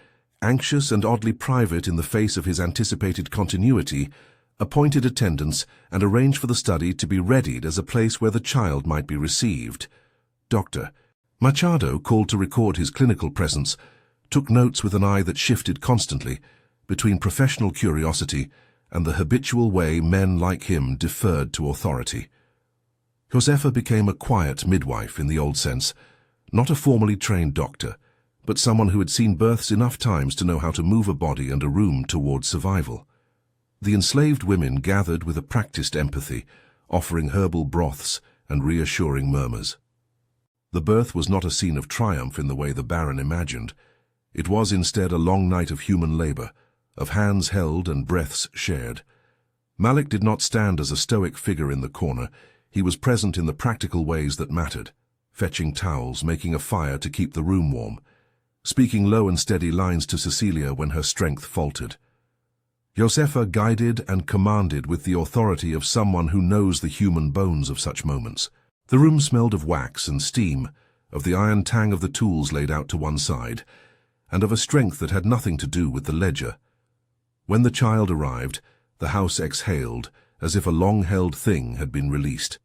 anxious and oddly private in the face of his anticipated continuity, appointed attendants and arranged for the study to be readied as a place where the child might be received. Dr. Machado, called to record his clinical presence, took notes with an eye that shifted constantly between professional curiosity and the habitual way men like him deferred to authority. Josefa became a quiet midwife in the old sense, not a formally trained doctor, but someone who had seen births enough times to know how to move a body and a room towards survival. The enslaved women gathered with a practiced empathy, offering herbal broths and reassuring murmurs. The birth was not a scene of triumph in the way the Baron imagined. It was instead a long night of human labor, of hands held and breaths shared. Malik did not stand as a stoic figure in the corner. He was present in the practical ways that mattered, fetching towels, making a fire to keep the room warm, speaking low and steady lines to Cecilia when her strength faltered. Josefa guided and commanded with the authority of someone who knows the human bones of such moments. The room smelled of wax and steam, of the iron tang of the tools laid out to one side, and of a strength that had nothing to do with the ledger. When the child arrived, the house exhaled, as if a long-held thing had been released.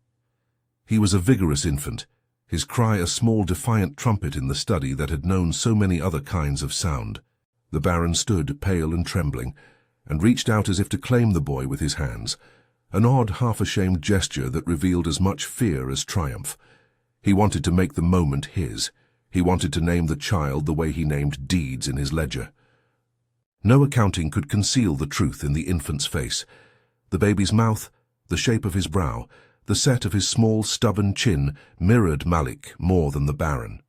He was a vigorous infant, his cry a small defiant trumpet in the study that had known so many other kinds of sound. The Baron stood, pale and trembling, and reached out as if to claim the boy with his hands, an odd, half-ashamed gesture that revealed as much fear as triumph. He wanted to make the moment his. He wanted to name the child the way he named deeds in his ledger. No accounting could conceal the truth in the infant's face. The baby's mouth, the shape of his brow, the set of his small, stubborn chin mirrored Malik more than the Baron.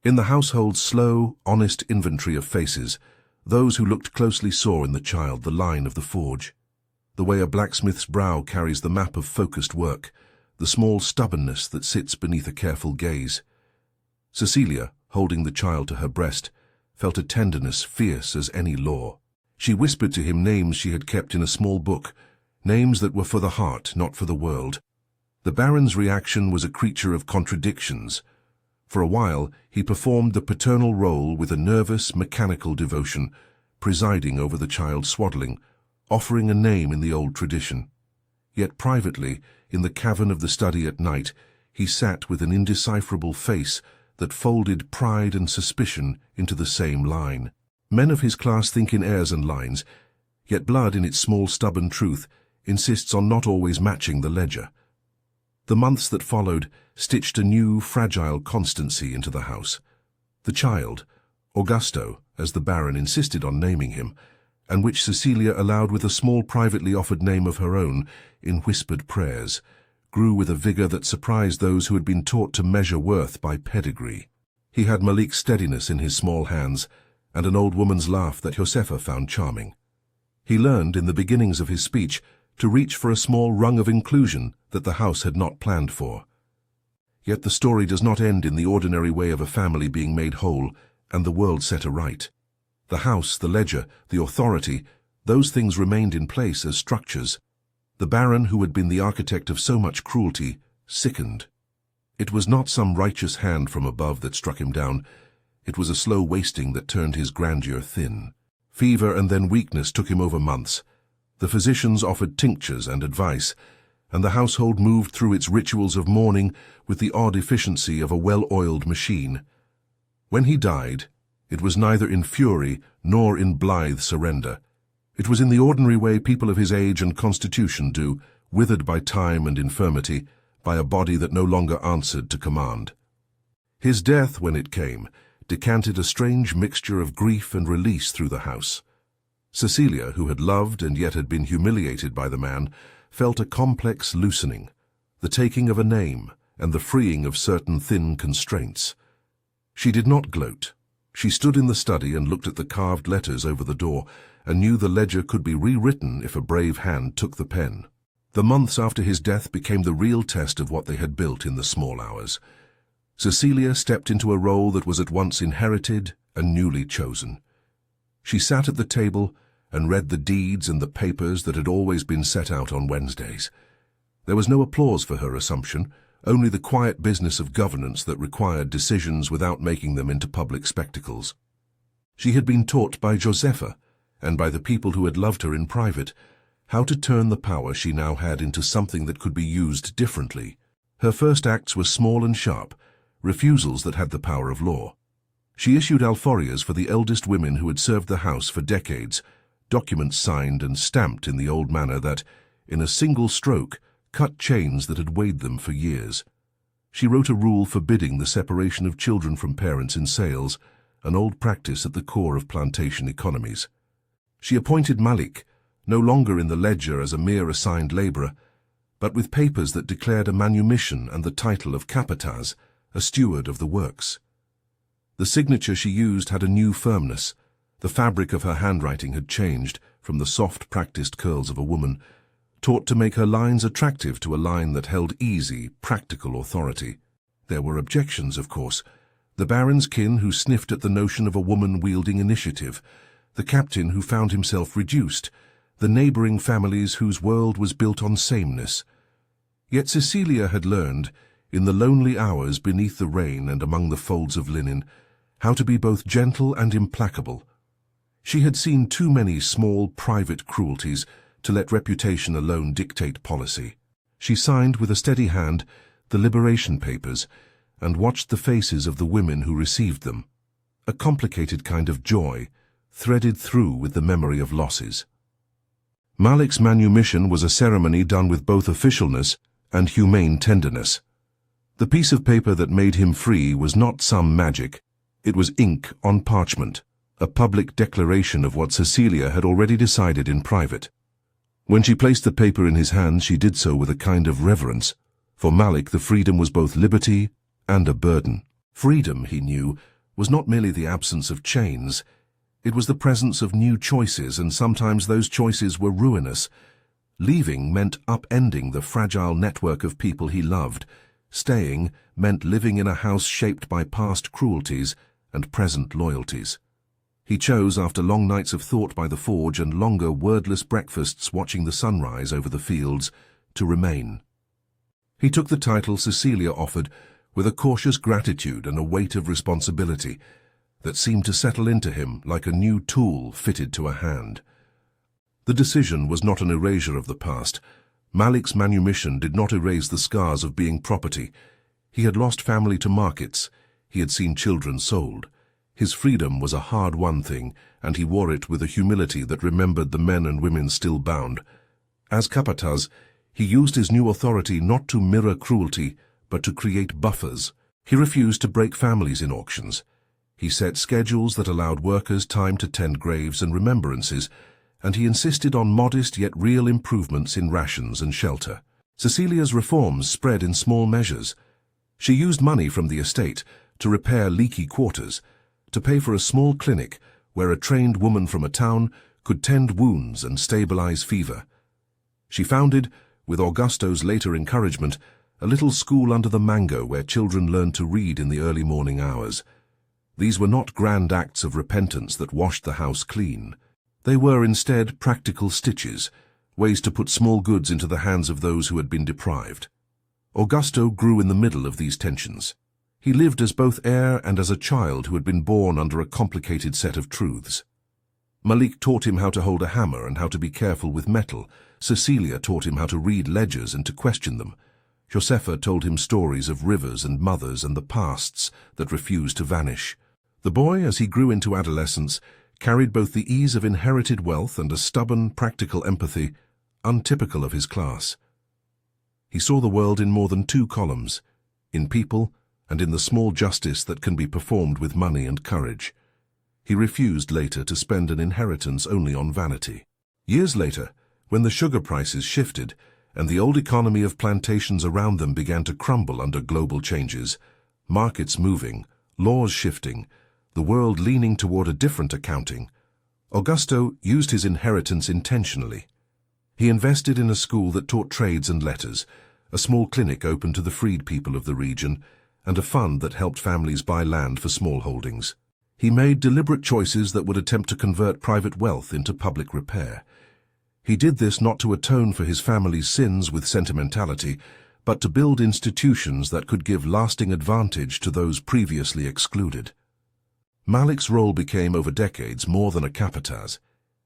In the household's slow, honest inventory of faces, those who looked closely saw in the child the line of the forge, the way a blacksmith's brow carries the map of focused work, the small stubbornness that sits beneath a careful gaze. Cecilia, holding the child to her breast, felt a tenderness fierce as any law. She whispered to him names she had kept in a small book, names that were for the heart, not for the world. The Baron's reaction was a creature of contradictions. For a while, he performed the paternal role with a nervous, mechanical devotion, presiding over the child's swaddling, offering a name in the old tradition. Yet privately, in the cavern of the study at night, he sat with an indecipherable face that folded pride and suspicion into the same line. Men of his class think in airs and lines, yet blood in its small stubborn truth insists on not always matching the ledger. The months that followed stitched a new, fragile constancy into the house. The child, Augusto, as the Baron insisted on naming him, and which Cecilia allowed with a small privately offered name of her own in whispered prayers, grew with a vigor that surprised those who had been taught to measure worth by pedigree. He had Malik's steadiness in his small hands, and an old woman's laugh that Josefa found charming. He learned, in the beginnings of his speech, to reach for a small rung of inclusion that the house had not planned for. Yet the story does not end in the ordinary way of a family being made whole and the world set aright. The house, the ledger, the authority, those things remained in place as structures. The Baron, who had been the architect of so much cruelty, sickened. It was not some righteous hand from above that struck him down. It was a slow wasting that turned his grandeur thin. Fever and then weakness took him over months. The physicians offered tinctures and advice, and the household moved through its rituals of mourning with the odd efficiency of a well-oiled machine. When he died, it was neither in fury nor in blithe surrender. It was in the ordinary way people of his age and constitution do, withered by time and infirmity, by a body that no longer answered to command. His death, when it came, decanted a strange mixture of grief and release through the house. Cecilia, who had loved and yet had been humiliated by the man, felt a complex loosening, the taking of a name and the freeing of certain thin constraints. She did not gloat. She stood in the study and looked at the carved letters over the door and knew the ledger could be rewritten if a brave hand took the pen. The months after his death became the real test of what they had built in the small hours. Cecilia stepped into a role that was at once inherited and newly chosen. She sat at the table and read the deeds and the papers that had always been set out on Wednesdays. There was no applause for her assumption, only the quiet business of governance that required decisions without making them into public spectacles. She had been taught by Josepha, and by the people who had loved her in private, how to turn the power she now had into something that could be used differently. Her first acts were small and sharp, refusals that had the power of law. She issued alforrias for the eldest women who had served the house for decades, documents signed and stamped in the old manner that, in a single stroke, cut chains that had weighed them for years. She wrote a rule forbidding the separation of children from parents in sales, an old practice at the core of plantation economies. She appointed Malik, no longer in the ledger as a mere assigned labourer, but with papers that declared a manumission and the title of capataz, a steward of the works. The signature she used had a new firmness. The fabric of her handwriting had changed from the soft, practiced curls of a woman, taught to make her lines attractive to a line that held easy, practical authority. There were objections, of course. The baron's kin who sniffed at the notion of a woman wielding initiative, the captain who found himself reduced, the neighbouring families whose world was built on sameness. Yet Cecilia had learned, in the lonely hours beneath the rain and among the folds of linen, how to be both gentle and implacable. She had seen too many small, private cruelties to let reputation alone dictate policy. She signed with a steady hand the liberation papers and watched the faces of the women who received them, a complicated kind of joy, threaded through with the memory of losses. Malik's manumission was a ceremony done with both officialness and humane tenderness. The piece of paper that made him free was not some magic. It was ink on parchment, a public declaration of what Cecilia had already decided in private. When she placed the paper in his hands, she did so with a kind of reverence. For Malik, the freedom was both liberty and a burden. Freedom, he knew, was not merely the absence of chains. It was the presence of new choices, and sometimes those choices were ruinous. Leaving meant upending the fragile network of people he loved. Staying meant living in a house shaped by past cruelties and present loyalties. He chose, after long nights of thought by the forge and longer wordless breakfasts watching the sunrise over the fields, to remain. He took the title Cecilia offered with a cautious gratitude and a weight of responsibility that seemed to settle into him like a new tool fitted to a hand. The decision was not an erasure of the past. Malik's manumission did not erase the scars of being property. He had lost family to markets. He had seen children sold. His freedom was a hard-won thing, and he wore it with a humility that remembered the men and women still bound. As capataz, he used his new authority not to mirror cruelty, but to create buffers. He refused to break families in auctions. He set schedules that allowed workers time to tend graves and remembrances, and he insisted on modest yet real improvements in rations and shelter. Cecilia's reforms spread in small measures. She used money from the estate to repair leaky quarters, to pay for a small clinic where a trained woman from a town could tend wounds and stabilize fever. She founded, with Augusto's later encouragement, a little school under the mango where children learned to read in the early morning hours. These were not grand acts of repentance that washed the house clean. They were instead practical stitches, ways to put small goods into the hands of those who had been deprived. Augusto grew in the middle of these tensions. He lived as both heir and as a child who had been born under a complicated set of truths. Malik taught him how to hold a hammer and how to be careful with metal. Cecilia taught him how to read ledgers and to question them. Josefa told him stories of rivers and mothers and the pasts that refused to vanish. The boy, as he grew into adolescence, carried both the ease of inherited wealth and a stubborn, practical empathy, untypical of his class. He saw the world in more than two columns, in people and in the small justice that can be performed with money and courage. He refused later to spend an inheritance only on vanity. Years later, when the sugar prices shifted and the old economy of plantations around them began to crumble under global changes, markets moving, laws shifting, the world leaning toward a different accounting, Augusto used his inheritance intentionally. He invested in a school that taught trades and letters, a small clinic open to the freed people of the region, and a fund that helped families buy land for small holdings. He made deliberate choices that would attempt to convert private wealth into public repair. He did this not to atone for his family's sins with sentimentality, but to build institutions that could give lasting advantage to those previously excluded. Malik's role became over decades more than a capataz.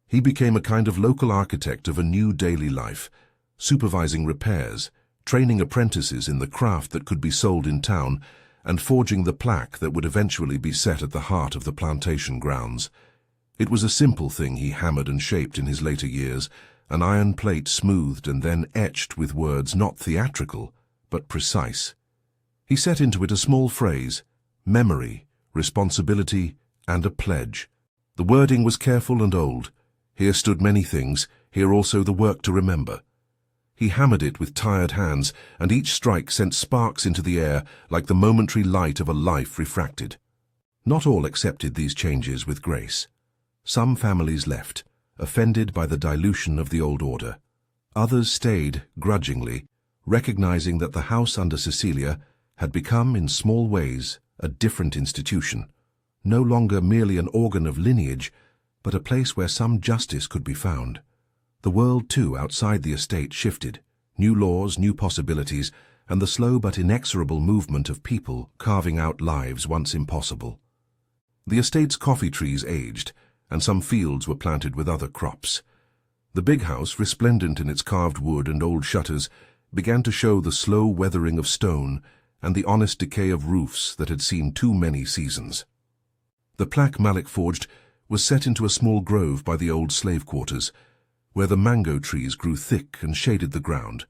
He became a kind of local architect of a new daily life, supervising repairs, training apprentices in the craft that could be sold in town, and forging the plaque that would eventually be set at the heart of the plantation grounds. It was a simple thing he hammered and shaped in his later years, an iron plate smoothed and then etched with words not theatrical, but precise. He set into it a small phrase, memory, responsibility, and a pledge. The wording was careful and old. Here stood many things, here also the work to remember. He hammered it with tired hands, and each strike sent sparks into the air like the momentary light of a life refracted. Not all accepted these changes with grace. Some families left, offended by the dilution of the old order. Others stayed, grudgingly, recognizing that the house under Cecilia had become, in small ways, a different institution, no longer merely an organ of lineage, but a place where some justice could be found. The world, too, outside the estate shifted, new laws, new possibilities, and the slow but inexorable movement of people carving out lives once impossible. The estate's coffee trees aged, and some fields were planted with other crops. The big house, resplendent in its carved wood and old shutters, began to show the slow weathering of stone and the honest decay of roofs that had seen too many seasons. The plaque Malik forged was set into a small grove by the old slave quarters, where the mango trees grew thick and shaded the ground.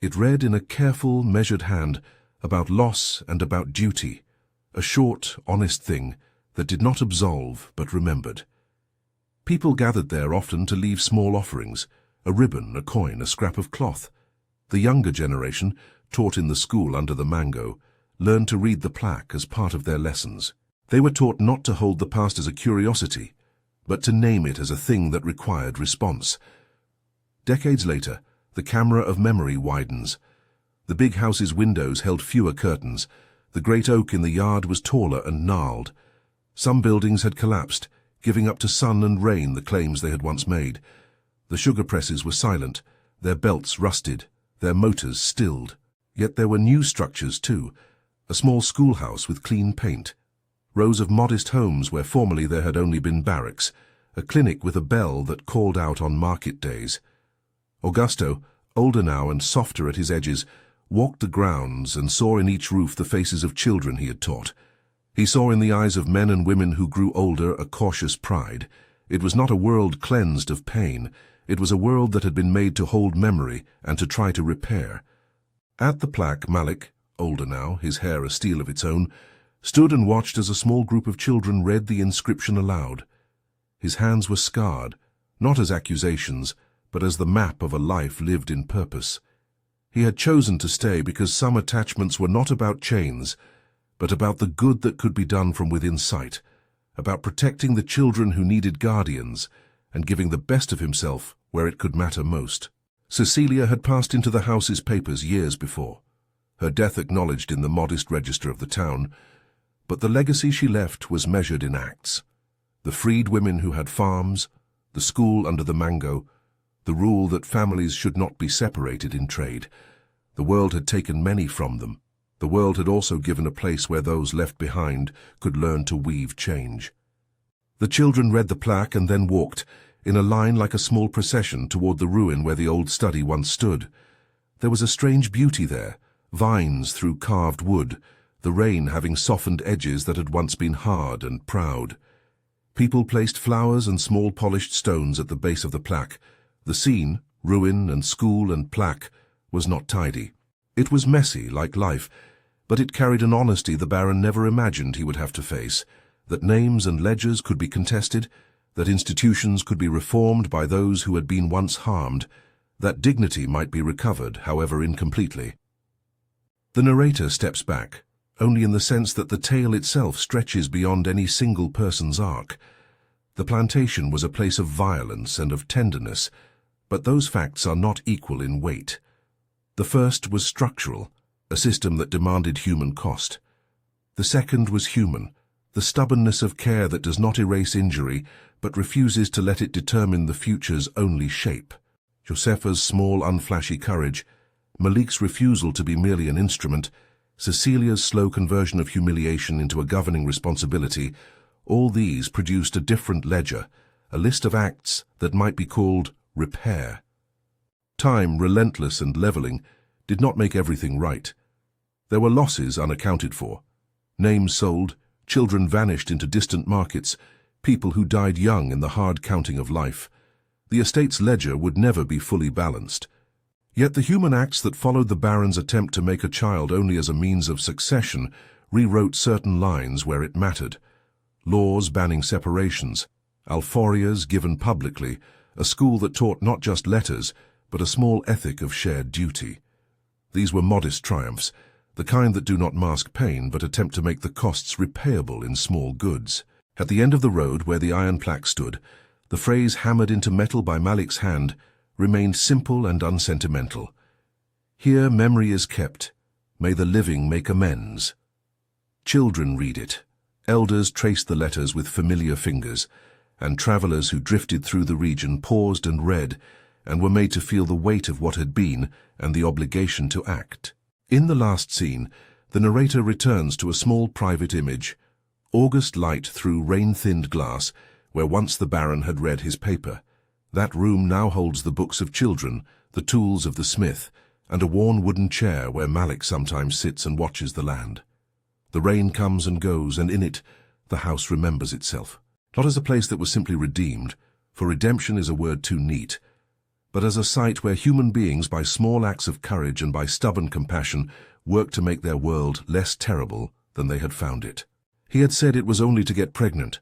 It read in a careful, measured hand about loss and about duty, a short, honest thing that did not absolve but remembered. People gathered there often to leave small offerings, a ribbon, a coin, a scrap of cloth. The younger generation, taught in the school under the mango, learned to read the plaque as part of their lessons. They were taught not to hold the past as a curiosity, but to name it as a thing that required response. Decades later, the camera of memory widens. The big house's windows held fewer curtains. The great oak in the yard was taller and gnarled. Some buildings had collapsed, giving up to sun and rain the claims they had once made. The sugar presses were silent, their belts rusted, their motors stilled. Yet there were new structures too, a small schoolhouse with clean paint, rows of modest homes where formerly there had only been barracks, a clinic with a bell that called out on market days. Augusto, older now and softer at his edges, walked the grounds and saw in each roof the faces of children he had taught. He saw in the eyes of men and women who grew older a cautious pride. It was not a world cleansed of pain. It was a world that had been made to hold memory and to try to repair. At the plaque, Malik, older now, his hair a steel of its own, stood and watched as a small group of children read the inscription aloud. His hands were scarred, not as accusations, but as the map of a life lived in purpose. He had chosen to stay because some attachments were not about chains, but about the good that could be done from within sight, about protecting the children who needed guardians, and giving the best of himself where it could matter most. Cecilia had passed into the house's papers years before, her death acknowledged in the modest register of the town, but the legacy she left was measured in acts. The freed women who had farms, the school under the mango, the rule that families should not be separated in trade. The world had taken many from them. The world had also given a place where those left behind could learn to weave change. The children read the plaque and then walked, in a line like a small procession, toward the ruin where the old study once stood. There was a strange beauty there, vines through carved wood, the rain having softened edges that had once been hard and proud. People placed flowers and small polished stones at the base of the plaque. The scene, ruin and school and plaque, was not tidy. It was messy, like life, but it carried an honesty the Baron never imagined he would have to face, that names and ledgers could be contested, that institutions could be reformed by those who had been once harmed, that dignity might be recovered, however incompletely. The narrator steps back, only in the sense that the tale itself stretches beyond any single person's arc. The plantation was a place of violence and of tenderness, but those facts are not equal in weight. The first was structural, a system that demanded human cost. The second was human, the stubbornness of care that does not erase injury, but refuses to let it determine the future's only shape. Josepha's small, unflashy courage, Malik's refusal to be merely an instrument, Cecilia's slow conversion of humiliation into a governing responsibility, all these produced a different ledger, a list of acts that might be called repair. Time, relentless and leveling, did not make everything right. There were losses unaccounted for. Names sold, children vanished into distant markets, people who died young in the hard counting of life. The estate's ledger would never be fully balanced. Yet the human acts that followed the Baron's attempt to make a child only as a means of succession rewrote certain lines where it mattered. Laws banning separations, alforrias given publicly, a school that taught not just letters, but a small ethic of shared duty. These were modest triumphs, the kind that do not mask pain but attempt to make the costs repayable in small goods. At the end of the road where the iron plaque stood, the phrase hammered into metal by Malik's hand remained simple and unsentimental. Here memory is kept. May the living make amends. Children read it. Elders traced the letters with familiar fingers, and travelers who drifted through the region paused and read, and were made to feel the weight of what had been and the obligation to act. In the last scene, the narrator returns to a small private image, August light through rain-thinned glass, where once the Baron had read his paper. That room now holds the books of children, the tools of the smith, and a worn wooden chair where Malik sometimes sits and watches the land. The rain comes and goes, and in it, the house remembers itself. Not as a place that was simply redeemed, for redemption is a word too neat, but as a site where human beings, by small acts of courage and by stubborn compassion, worked to make their world less terrible than they had found it. He had said it was only to get pregnant.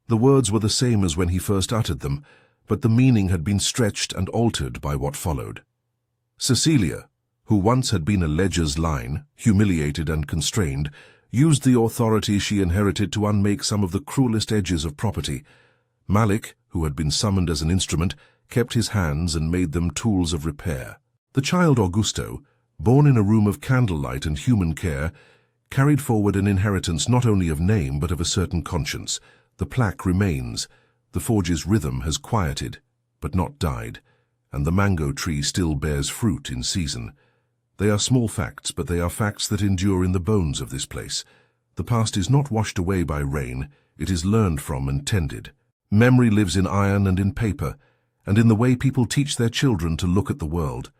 The words were the same as when he first uttered them, but the meaning had been stretched and altered by what followed. Cecilia, who once had been a ledger's line, humiliated and constrained, used the authority she inherited to unmake some of the cruelest edges of property. Malik, who had been summoned as an instrument, kept his hands and made them tools of repair. The child Augusto, born in a room of candlelight and human care, carried forward an inheritance not only of name but of a certain conscience. The plaque remains, the forge's rhythm has quieted, but not died, and the mango tree still bears fruit in season. They are small facts, but they are facts that endure in the bones of this place. The past is not washed away by rain, it is learned from and tended. Memory lives in iron and in paper, and in the way people teach their children to look at the world.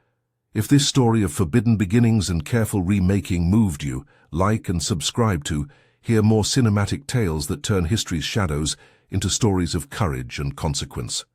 If this story of forbidden beginnings and careful remaking moved you, like and subscribe to, hear more cinematic tales that turn history's shadows into stories of courage and consequence.